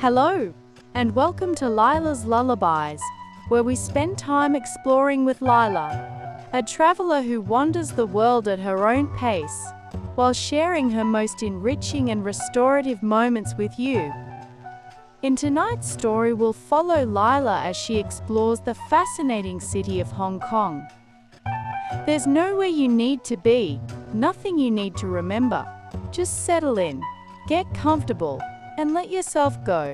Hello, and welcome to Lyla's Lullabies, where we spend time exploring with Lyla, a traveler who wanders the world at her own pace, while sharing her most enriching and restorative moments with you. In tonight's story, we'll follow Lyla as she explores the fascinating city of Hong Kong. There's nowhere you need to be, nothing you need to remember. Just settle in, get comfortable, and let yourself go.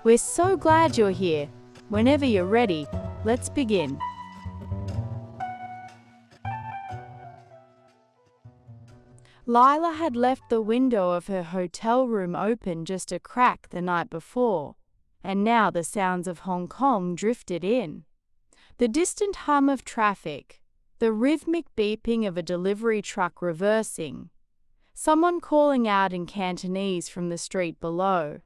We're so glad you're here. Whenever you're ready, let's begin. Lyla had left the window of her hotel room open just a crack the night before, and now the sounds of Hong Kong drifted in. The distant hum of traffic, the rhythmic beeping of a delivery truck reversing, someone calling out in Cantonese from the street below.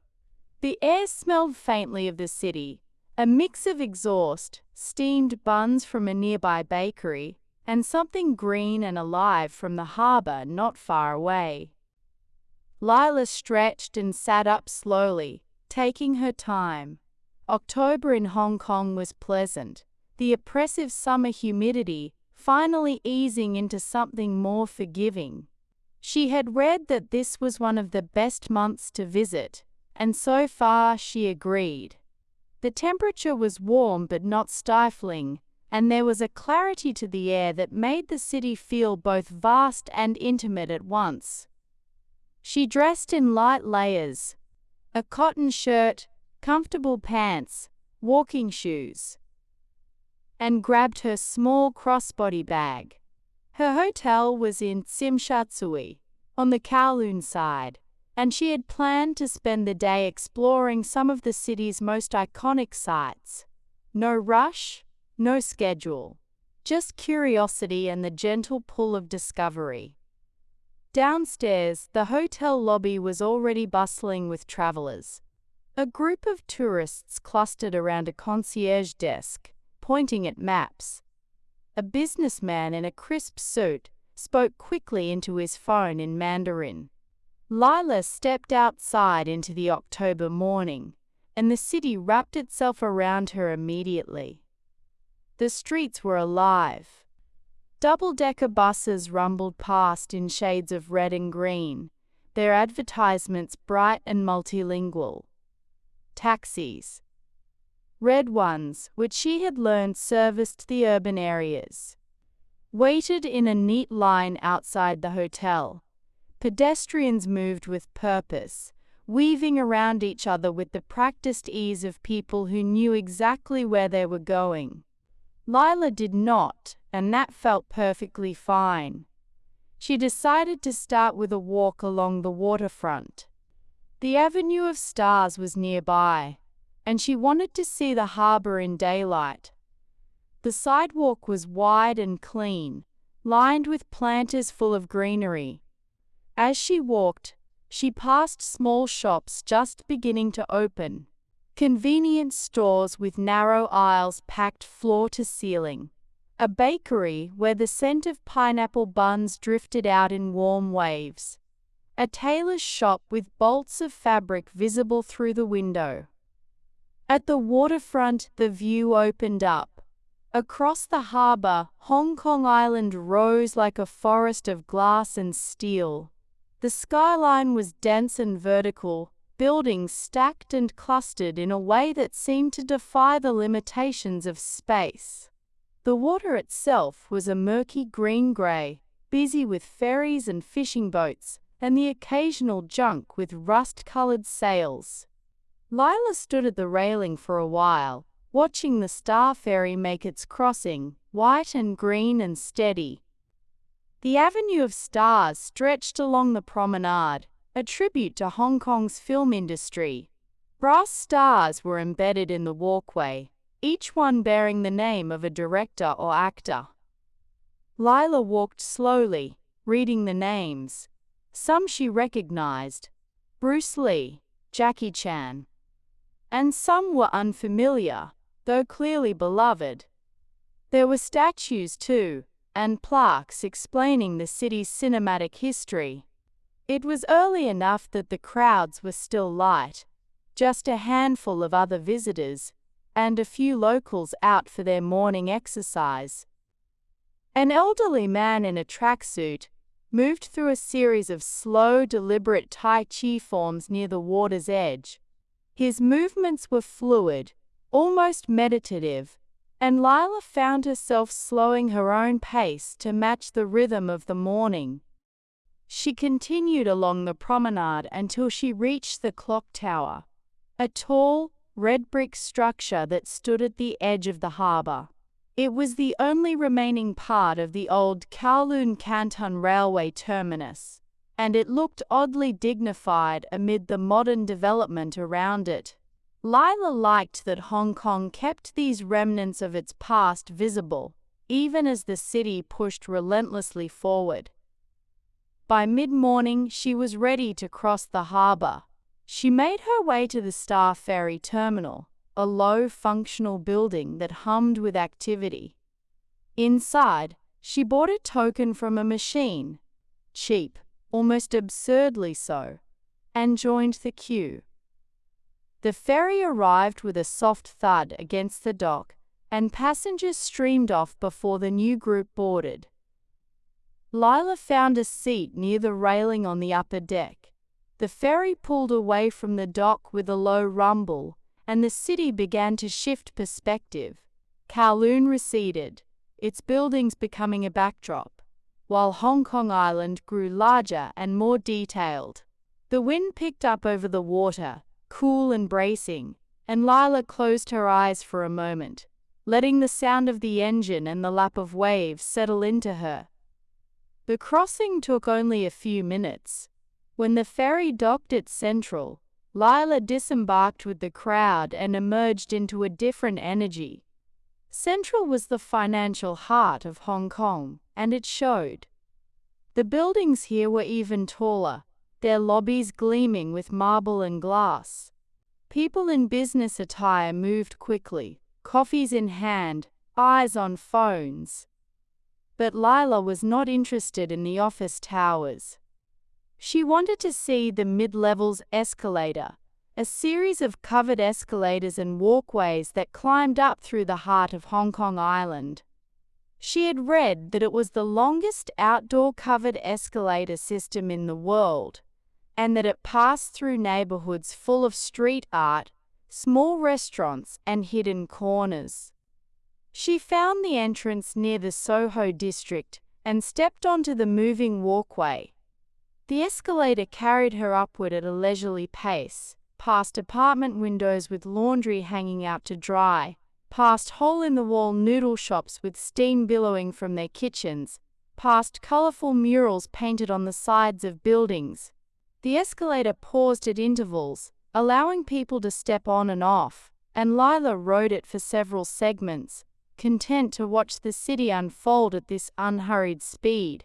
The air smelled faintly of the city, a mix of exhaust, steamed buns from a nearby bakery, and something green and alive from the harbour not far away. Lyla stretched and sat up slowly, taking her time. October in Hong Kong was pleasant, the oppressive summer humidity finally easing into something more forgiving. She had read that this was one of the best months to visit, and so far she agreed. The temperature was warm but not stifling, and there was a clarity to the air that made the city feel both vast and intimate at once. She dressed in light layers, a cotton shirt, comfortable pants, walking shoes, and grabbed her small crossbody bag. Her hotel was in Tsim Sha Tsui, on the Kowloon side, and she had planned to spend the day exploring some of the city's most iconic sites. No rush, no schedule, just curiosity and the gentle pull of discovery. Downstairs, the hotel lobby was already bustling with travelers. A group of tourists clustered around a concierge desk, pointing at maps. A businessman in a crisp suit spoke quickly into his phone in Mandarin. Lyla stepped outside into the October morning, and the city wrapped itself around her immediately. The streets were alive. Double-decker buses rumbled past in shades of red and green, their advertisements bright and multilingual. Taxis, red ones, which she had learned serviced the urban areas, waited in a neat line outside the hotel. Pedestrians moved with purpose, weaving around each other with the practiced ease of people who knew exactly where they were going. Lyla did not, and that felt perfectly fine. She decided to start with a walk along the waterfront. The Avenue of Stars was nearby, and she wanted to see the harbour in daylight. The sidewalk was wide and clean, lined with planters full of greenery. As she walked, she passed small shops just beginning to open, convenience stores with narrow aisles packed floor to ceiling, a bakery where the scent of pineapple buns drifted out in warm waves, a tailor's shop with bolts of fabric visible through the window. At the waterfront, the view opened up. Across the harbour, Hong Kong Island rose like a forest of glass and steel. The skyline was dense and vertical, buildings stacked and clustered in a way that seemed to defy the limitations of space. The water itself was a murky green-grey, busy with ferries and fishing boats, and the occasional junk with rust-coloured sails. Lyla stood at the railing for a while, watching the Star Ferry make its crossing, white and green and steady. The Avenue of Stars stretched along the promenade, a tribute to Hong Kong's film industry. Brass stars were embedded in the walkway, each one bearing the name of a director or actor. Lyla walked slowly, reading the names. Some she recognized: Bruce Lee, Jackie Chan. And some were unfamiliar, though clearly beloved. There were statues too, and plaques explaining the city's cinematic history. It was early enough that the crowds were still light. just a handful of other visitors, and a few locals out for their morning exercise. An elderly man in a tracksuit moved through a series of slow, deliberate Tai Chi forms near the water's edge. His movements were fluid, almost meditative, and Lyla found herself slowing her own pace to match the rhythm of the morning. She continued along the promenade until she reached the clock tower, a tall, red brick structure that stood at the edge of the harbor. It was the only remaining part of the old Kowloon Canton Railway terminus, and it looked oddly dignified amid the modern development around it. Lyla liked that Hong Kong kept these remnants of its past visible, even as the city pushed relentlessly forward. By mid-morning, she was ready to cross the harbor. She made her way to the Star Ferry terminal, a low, functional building that hummed with activity. Inside, she bought a token from a machine, cheap, almost absurdly so, and joined the queue. The ferry arrived with a soft thud against the dock, and passengers streamed off before the new group boarded. Lyla found a seat near the railing on the upper deck. The ferry pulled away from the dock with a low rumble, and the city began to shift perspective. Kowloon receded, its buildings becoming a backdrop, while Hong Kong Island grew larger and more detailed. The wind picked up over the water, cool and bracing, and Lyla closed her eyes for a moment, letting the sound of the engine and the lap of waves settle into her. The crossing took only a few minutes. When the ferry docked at Central, Lyla disembarked with the crowd and emerged into a different energy. Central was the financial heart of Hong Kong, and it showed. The buildings here were even taller, their lobbies gleaming with marble and glass. People in business attire moved quickly, coffees in hand, eyes on phones. But Lyla was not interested in the office towers. She wanted to see the mid-levels escalator, a series of covered escalators and walkways that climbed up through the heart of Hong Kong Island. She had read that it was the longest outdoor covered escalator system in the world, and that it passed through neighborhoods full of street art, small restaurants, and hidden corners. She found the entrance near the Soho district and stepped onto the moving walkway. The escalator carried her upward at a leisurely pace, past apartment windows with laundry hanging out to dry, past hole-in-the-wall noodle shops with steam billowing from their kitchens, past colorful murals painted on the sides of buildings. The escalator paused at intervals, allowing people to step on and off, and Lyla rode it for several segments, content to watch the city unfold at this unhurried speed.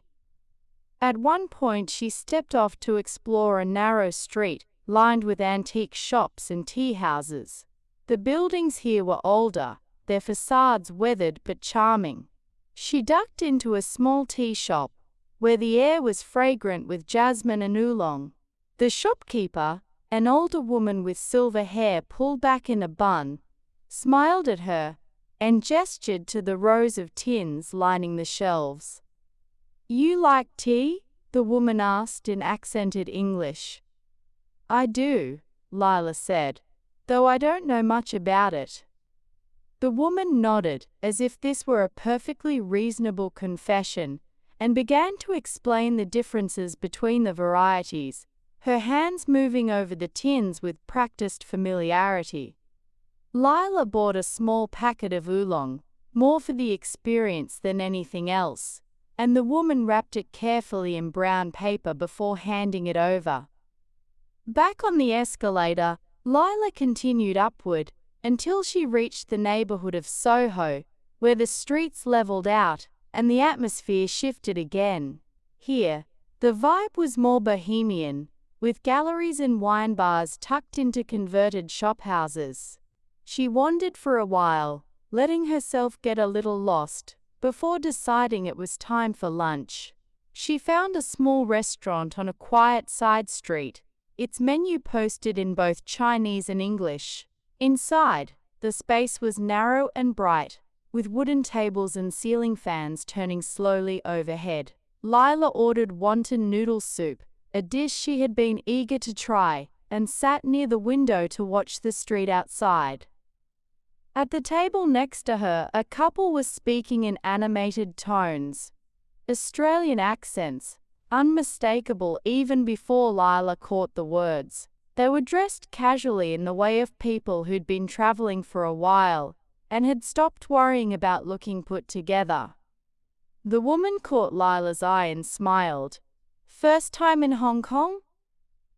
At one point she stepped off to explore a narrow street lined with antique shops and tea houses. The buildings here were older, their facades weathered but charming. She ducked into a small tea shop, where the air was fragrant with jasmine and oolong. The shopkeeper, an older woman with silver hair pulled back in a bun, smiled at her and gestured to the rows of tins lining the shelves. "You like tea?" the woman asked in accented English. "I do," Lyla said, "though I don't know much about it." The woman nodded, as if this were a perfectly reasonable confession, and began to explain the differences between the varieties, her hands moving over the tins with practiced familiarity. Lyla bought a small packet of oolong, more for the experience than anything else, and the woman wrapped it carefully in brown paper before handing it over. Back on the escalator, Lyla continued upward until she reached the neighborhood of Soho, where the streets leveled out and the atmosphere shifted again. Here, the vibe was more bohemian, with galleries and wine bars tucked into converted shophouses. She wandered for a while, letting herself get a little lost, before deciding it was time for lunch. She found a small restaurant on a quiet side street, its menu posted in both Chinese and English. Inside, the space was narrow and bright, with wooden tables and ceiling fans turning slowly overhead. Lyla ordered wonton noodle soup, a dish she had been eager to try, and sat near the window to watch the street outside. At the table next to her, a couple was speaking in animated tones. Australian accents, unmistakable even before Lyla caught the words. They were dressed casually in the way of people who'd been traveling for a while and had stopped worrying about looking put together. The woman caught Lyla's eye and smiled. "First time in Hong Kong?"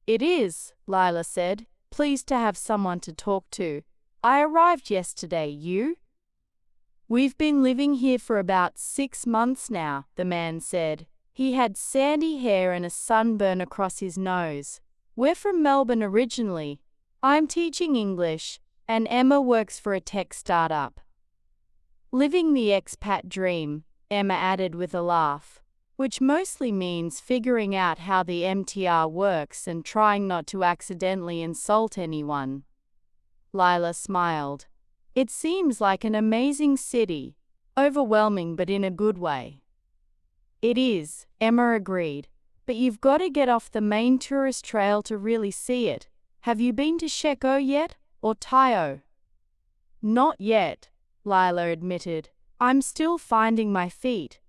"It is," Lyla said, pleased to have someone to talk to. "I arrived yesterday, you?" "We've been living here for about 6 months now," the man said. He had sandy hair and a sunburn across his nose. "We're from Melbourne originally. I'm teaching English, and Emma works for a tech startup." "Living the expat dream," Emma added with a laugh, which mostly means figuring out how the MTR works and trying not to accidentally insult anyone. Lyla smiled. "It seems like an amazing city. Overwhelming but in a good way." "It is," Emma agreed, "but you've got to get off the main tourist trail to really see it. Have you been to Sheko yet, or Tayo?" "Not yet," Lyla admitted. "I'm still finding my feet."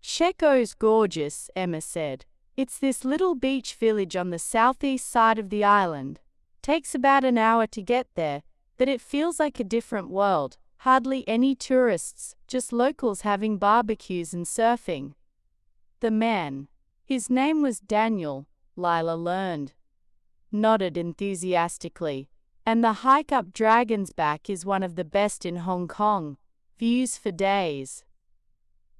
"Sheko's gorgeous," Emma said. "It's this little beach village on the southeast side of the island. Takes about an hour to get there, but it feels like a different world. Hardly any tourists, just locals having barbecues and surfing." The man, his name was Daniel, Lyla learned, nodded enthusiastically. "And the hike up Dragon's Back is one of the best in Hong Kong. Views for days."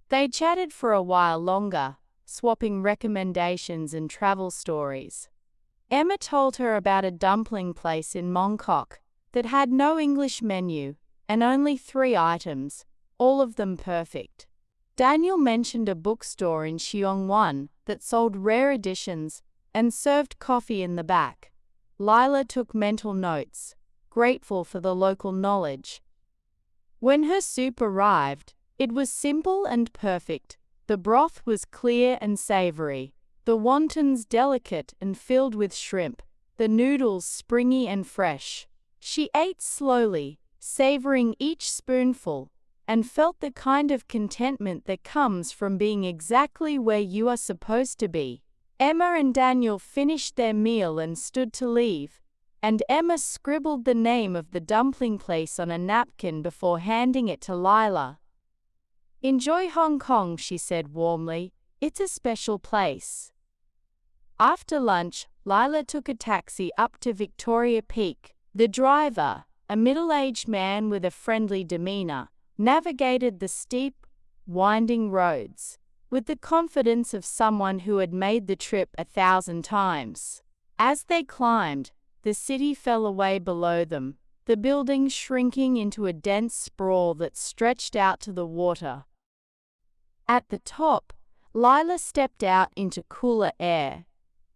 They chatted for a while longer, swapping recommendations and travel stories. Emma told her about a dumpling place in Mongkok that had no English menu and only 3 items, all of them perfect. Daniel mentioned a bookstore in Sheung that sold rare editions and served coffee in the back. Lyla took mental notes, grateful for the local knowledge. When her soup arrived, it was simple and perfect. The broth was clear and savory, the wontons delicate and filled with shrimp, the noodles springy and fresh. She ate slowly, savoring each spoonful, and felt the kind of contentment that comes from being exactly where you are supposed to be. Emma and Daniel finished their meal and stood to leave, and Emma scribbled the name of the dumpling place on a napkin before handing it to Lyla. "Enjoy Hong Kong," she said warmly. "It's a special place." After lunch, Lyla took a taxi up to Victoria Peak. The driver, a middle-aged man with a friendly demeanor, navigated the steep, winding roads with the confidence of someone who had made the trip 1,000 times. As they climbed, the city fell away below them, the buildings shrinking into a dense sprawl that stretched out to the water. At the top, Lyla stepped out into cooler air.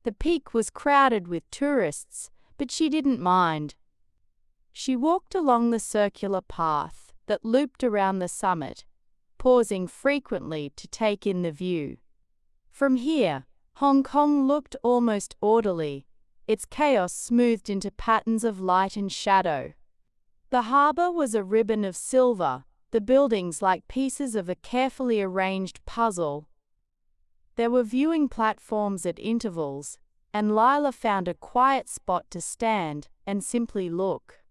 The peak was crowded with tourists, but she didn't mind. She walked along the circular path that looped around the summit, pausing frequently to take in the view. From here, Hong Kong looked almost orderly, its chaos smoothed into patterns of light and shadow. The harbour was a ribbon of silver, the buildings like pieces of a carefully arranged puzzle. There were viewing platforms at intervals, and Lyla found a quiet spot to stand and simply look.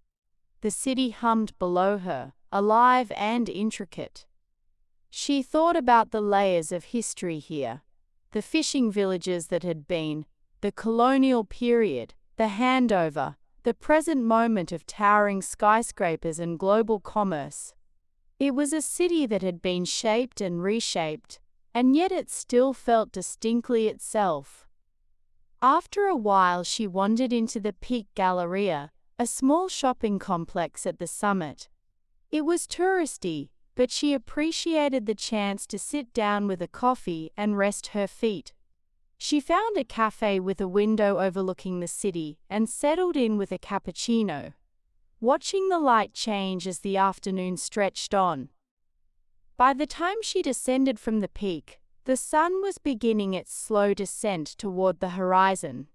The city hummed below her, alive and intricate. She thought about the layers of history here, the fishing villages that had been, the colonial period, the handover, the present moment of towering skyscrapers and global commerce. It was a city that had been shaped and reshaped, and yet it still felt distinctly itself. After a while she wandered into the Peak Galleria, a small shopping complex at the summit. It was touristy, but she appreciated the chance to sit down with a coffee and rest her feet. She found a cafe with a window overlooking the city and settled in with a cappuccino, watching the light change as the afternoon stretched on. By the time she descended from the peak, the sun was beginning its slow descent toward the horizon.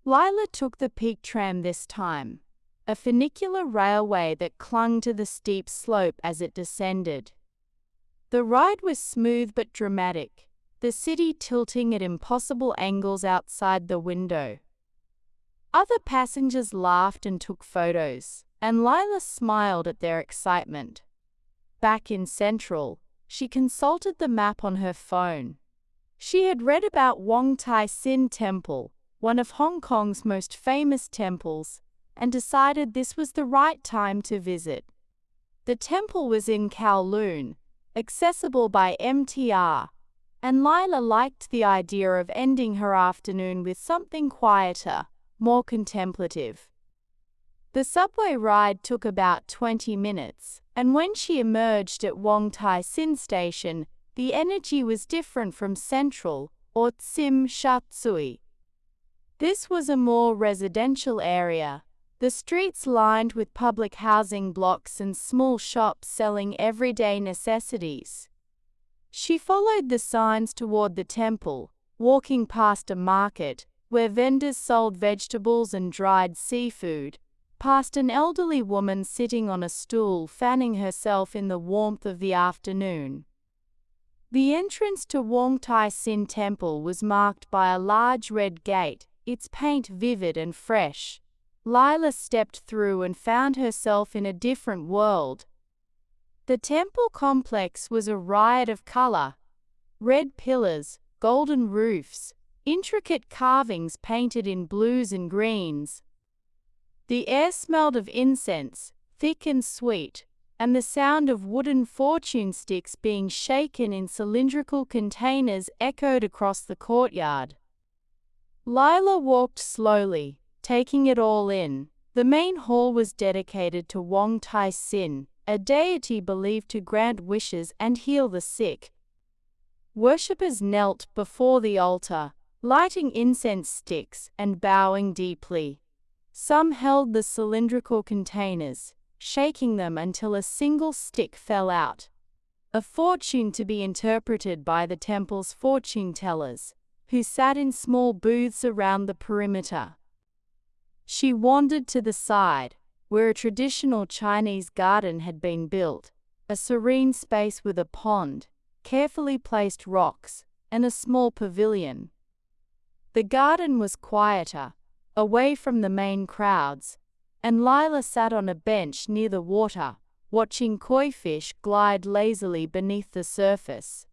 Lyla took the peak tram this time, a funicular railway that clung to the steep slope as it descended. The ride was smooth but dramatic, the city tilting at impossible angles outside the window. Other passengers laughed and took photos, and Lyla smiled at their excitement. Back in Central, she consulted the map on her phone. She had read about Wong Tai Sin Temple, one of Hong Kong's most famous temples, and decided this was the right time to visit. The temple was in Kowloon, accessible by MTR, and Lyla liked the idea of ending her afternoon with something quieter, more contemplative. The subway ride took about 20 minutes, and when she emerged at Wong Tai Sin Station, the energy was different from Central or Tsim Sha Tsui. This was a more residential area, the streets lined with public housing blocks and small shops selling everyday necessities. She followed the signs toward the temple, walking past a market where vendors sold vegetables and dried seafood, past an elderly woman sitting on a stool fanning herself in the warmth of the afternoon. The entrance to Wong Tai Sin Temple was marked by a large red gate, its paint vivid and fresh. Lyla stepped through and found herself in a different world. The temple complex was a riot of color. Red pillars, golden roofs, intricate carvings painted in blues and greens. The air smelled of incense, thick and sweet, and the sound of wooden fortune sticks being shaken in cylindrical containers echoed across the courtyard. Lyla walked slowly, taking it all in. The main hall was dedicated to Wong Tai Sin, a deity believed to grant wishes and heal the sick. Worshippers knelt before the altar, lighting incense sticks and bowing deeply. Some held the cylindrical containers, shaking them until a single stick fell out. A fortune to be interpreted by the temple's fortune tellers, who sat in small booths around the perimeter. She wandered to the side, where a traditional Chinese garden had been built, a serene space with a pond, carefully placed rocks, and a small pavilion. The garden was quieter, away from the main crowds, and Lyla sat on a bench near the water, watching koi fish glide lazily beneath the surface.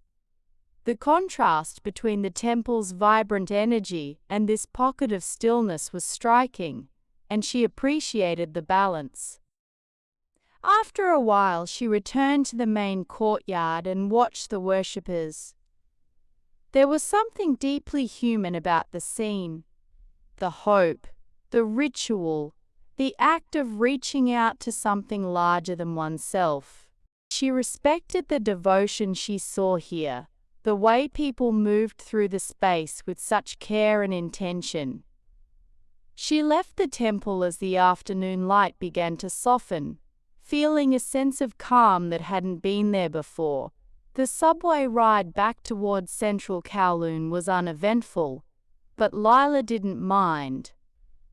The contrast between the temple's vibrant energy and this pocket of stillness was striking, and she appreciated the balance. After a while, she returned to the main courtyard and watched the worshippers. There was something deeply human about the scene. The hope, the ritual, the act of reaching out to something larger than oneself. She respected the devotion she saw here, the way people moved through the space with such care and intention. She left the temple as the afternoon light began to soften, feeling a sense of calm that hadn't been there before. The subway ride back towards Central Kowloon was uneventful, but Lyla didn't mind.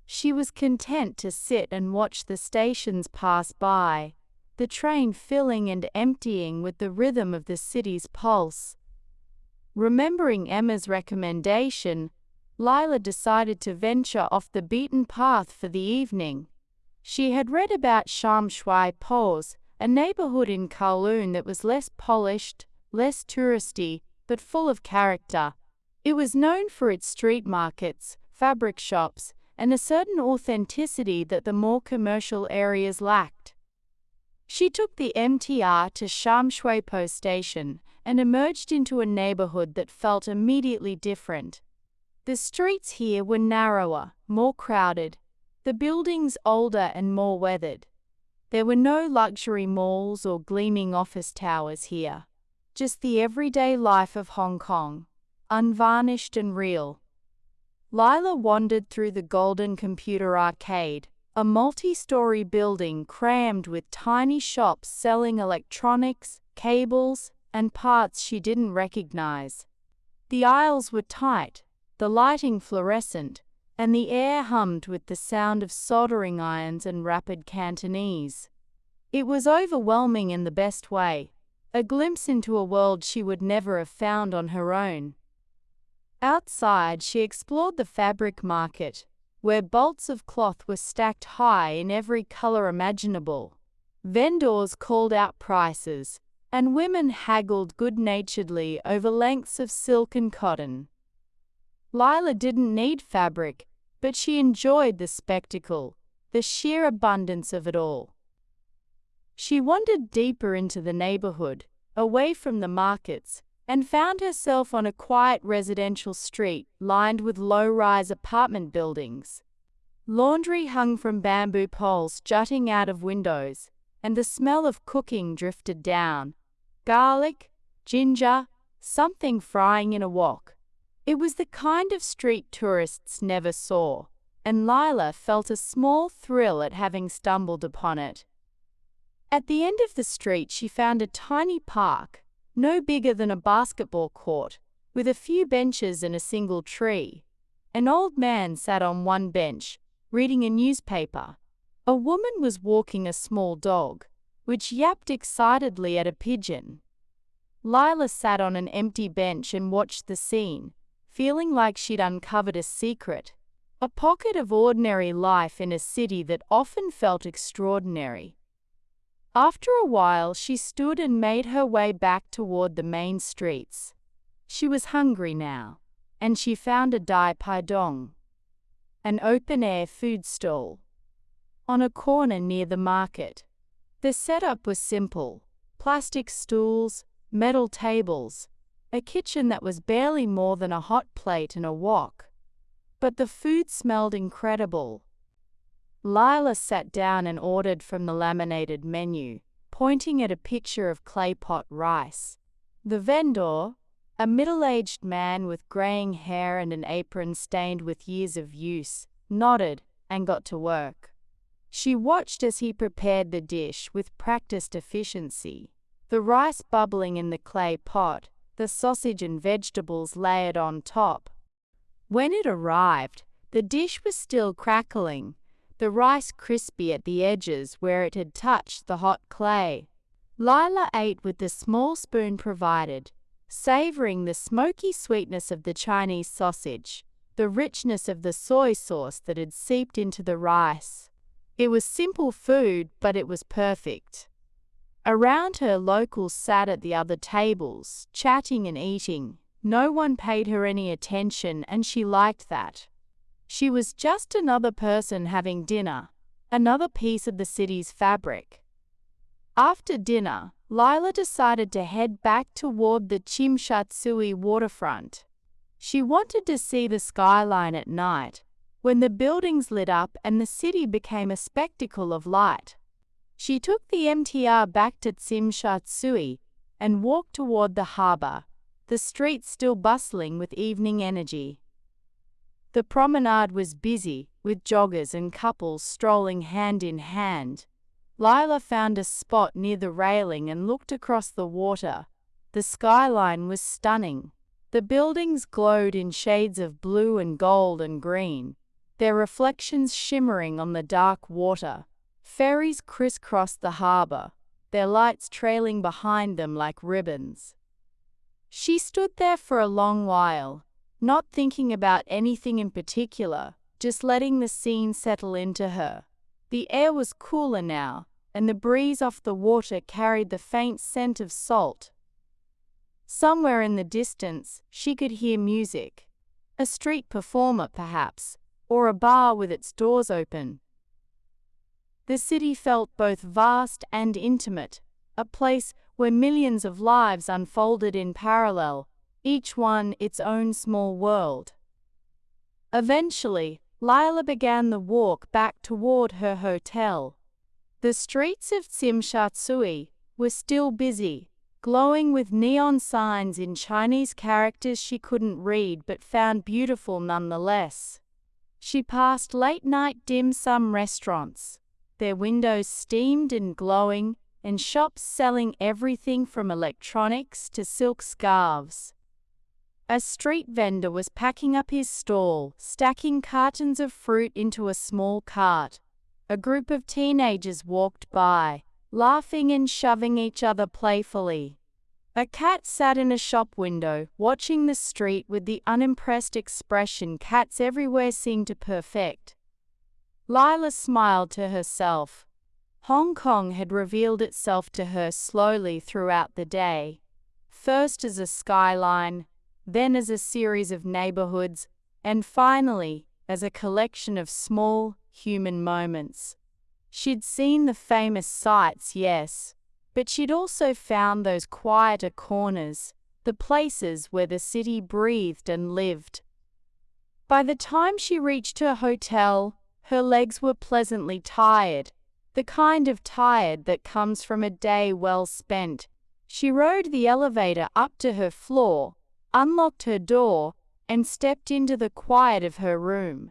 She was content to sit and watch the stations pass by, the train filling and emptying with the rhythm of the city's pulse. Remembering Emma's recommendation, Lyla decided to venture off the beaten path for the evening. She had read about Sham Shui Po, a neighborhood in Kowloon that was less polished, less touristy, but full of character. It was known for its street markets, fabric shops, and a certain authenticity that the more commercial areas lacked. She took the MTR to Sham Shui Po station and emerged into a neighborhood that felt immediately different. The streets here were narrower, more crowded, the buildings older and more weathered. There were no luxury malls or gleaming office towers here, just the everyday life of Hong Kong, unvarnished and real. Lyla wandered through the Golden Computer Arcade, a multi-story building crammed with tiny shops selling electronics, cables, and parts she didn't recognize. The aisles were tight, the lighting fluorescent, and the air hummed with the sound of soldering irons and rapid Cantonese. It was overwhelming in the best way, a glimpse into a world she would never have found on her own. Outside, she explored the fabric market, where bolts of cloth were stacked high in every color imaginable. Vendors called out prices, and women haggled good-naturedly over lengths of silk and cotton. Lyla didn't need fabric, but she enjoyed the spectacle, the sheer abundance of it all. She wandered deeper into the neighborhood, away from the markets, and found herself on a quiet residential street lined with low-rise apartment buildings. Laundry hung from bamboo poles jutting out of windows, and the smell of cooking drifted down. Garlic, ginger, something frying in a wok. It was the kind of street tourists never saw, and Lyla felt a small thrill at having stumbled upon it. At the end of the street she found a tiny park, no bigger than a basketball court, with a few benches and a single tree. An old man sat on one bench, reading a newspaper. A woman was walking a small dog, which yapped excitedly at a pigeon. Lyla sat on an empty bench and watched the scene, feeling like she'd uncovered a secret, a pocket of ordinary life in a city that often felt extraordinary. After a while, she stood and made her way back toward the main streets. She was hungry now, and she found a Dai Pai Dong, an open-air food stall, on a corner near the market. The setup was simple: plastic stools, metal tables, a kitchen that was barely more than a hot plate and a wok. But the food smelled incredible. Lyla sat down and ordered from the laminated menu, pointing at a picture of claypot rice. The vendor, a middle-aged man with graying hair and an apron stained with years of use, nodded and got to work. She watched as he prepared the dish with practiced efficiency, the rice bubbling in the clay pot, the sausage and vegetables layered on top. When it arrived, the dish was still crackling, the rice crispy at the edges where it had touched the hot clay. Lyla ate with the small spoon provided, savoring the smoky sweetness of the Chinese sausage, the richness of the soy sauce that had seeped into the rice. It was simple food, but it was perfect. Around her, locals sat at the other tables, chatting and eating. No one paid her any attention, and she liked that. She was just another person having dinner, another piece of the city's fabric. After dinner, Lyla decided to head back toward the Chimshatsui waterfront. She wanted to see the skyline at night, when the buildings lit up and the city became a spectacle of light. She took the MTR back to Chimshatsui and walked toward the harbor, the streets still bustling with evening energy. The promenade was busy, with joggers and couples strolling hand in hand. Lyla found a spot near the railing and looked across the water. The skyline was stunning. The buildings glowed in shades of blue and gold and green, their reflections shimmering on the dark water. Ferries crisscrossed the harbor, their lights trailing behind them like ribbons. She stood there for a long while, not thinking about anything in particular, just letting the scene settle into her. The air was cooler now, and the breeze off the water carried the faint scent of salt. Somewhere in the distance, she could hear music. A street performer, perhaps, or a bar with its doors open. The city felt both vast and intimate, a place where millions of lives unfolded in parallel, each one its own small world. Eventually, Lyla began the walk back toward her hotel. The streets of Chimshatsui were still busy, glowing with neon signs in Chinese characters she couldn't read but found beautiful nonetheless. She passed late-night dim sum restaurants, their windows steamed and glowing, and shops selling everything from electronics to silk scarves. A street vendor was packing up his stall, stacking cartons of fruit into a small cart. A group of teenagers walked by, laughing and shoving each other playfully. A cat sat in a shop window, watching the street with the unimpressed expression cats everywhere seem to perfect. Lyla smiled to herself. Hong Kong had revealed itself to her slowly throughout the day, first as a skyline, then as a series of neighborhoods, and finally as a collection of small, human moments. She'd seen the famous sights, yes, but she'd also found those quieter corners, the places where the city breathed and lived. By the time she reached her hotel, her legs were pleasantly tired, the kind of tired that comes from a day well spent. She rode the elevator up to her floor, unlocked her door, and stepped into the quiet of her room.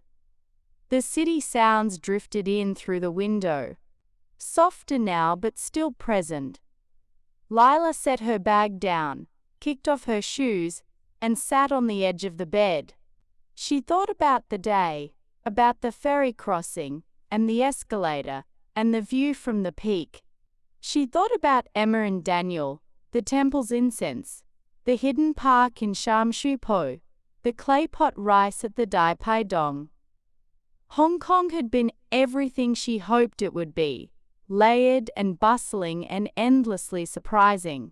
The city sounds drifted in through the window, softer now but still present. Lyla set her bag down, kicked off her shoes, and sat on the edge of the bed. She thought about the day, about the ferry crossing, and the escalator, and the view from the peak. She thought about Emma and Daniel, the temple's incense, the hidden park in Sham Shui Po, the claypot rice at the Dai Pai Dong. Hong Kong had been everything she hoped it would be, layered and bustling and endlessly surprising.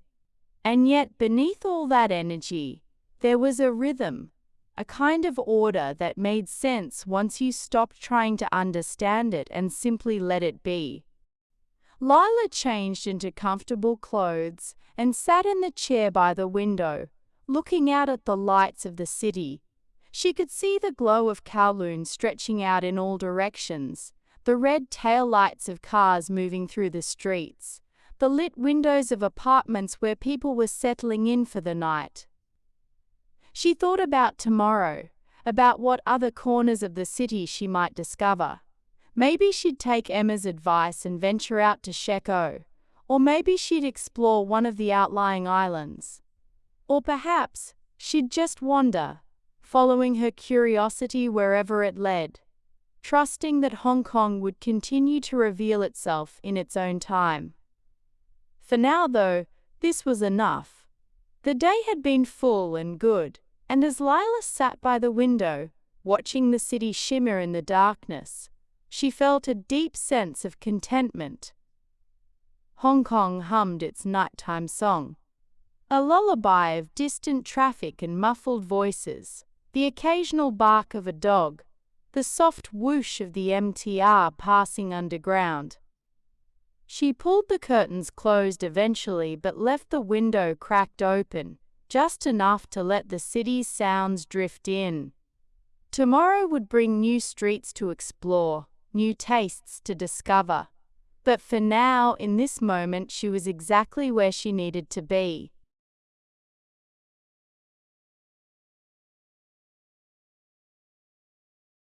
And yet beneath all that energy, there was a rhythm, a kind of order that made sense once you stopped trying to understand it and simply let it be. Lyla changed into comfortable clothes and sat in the chair by the window, looking out at the lights of the city. She could see the glow of Kowloon stretching out in all directions, the red tail lights of cars moving through the streets, the lit windows of apartments where people were settling in for the night. She thought about tomorrow, about what other corners of the city she might discover. Maybe she'd take Emma's advice and venture out to Sheko, or maybe she'd explore one of the outlying islands. Or perhaps she'd just wander, following her curiosity wherever it led, trusting that Hong Kong would continue to reveal itself in its own time. For now, though, this was enough. The day had been full and good, and as Lyla sat by the window, watching the city shimmer in the darkness, she felt a deep sense of contentment. Hong Kong hummed its nighttime song, a lullaby of distant traffic and muffled voices, the occasional bark of a dog, the soft whoosh of the MTR passing underground. She pulled the curtains closed eventually but left the window cracked open, just enough to let the city's sounds drift in. Tomorrow would bring new streets to explore, new tastes to discover. But for now, in this moment, she was exactly where she needed to be.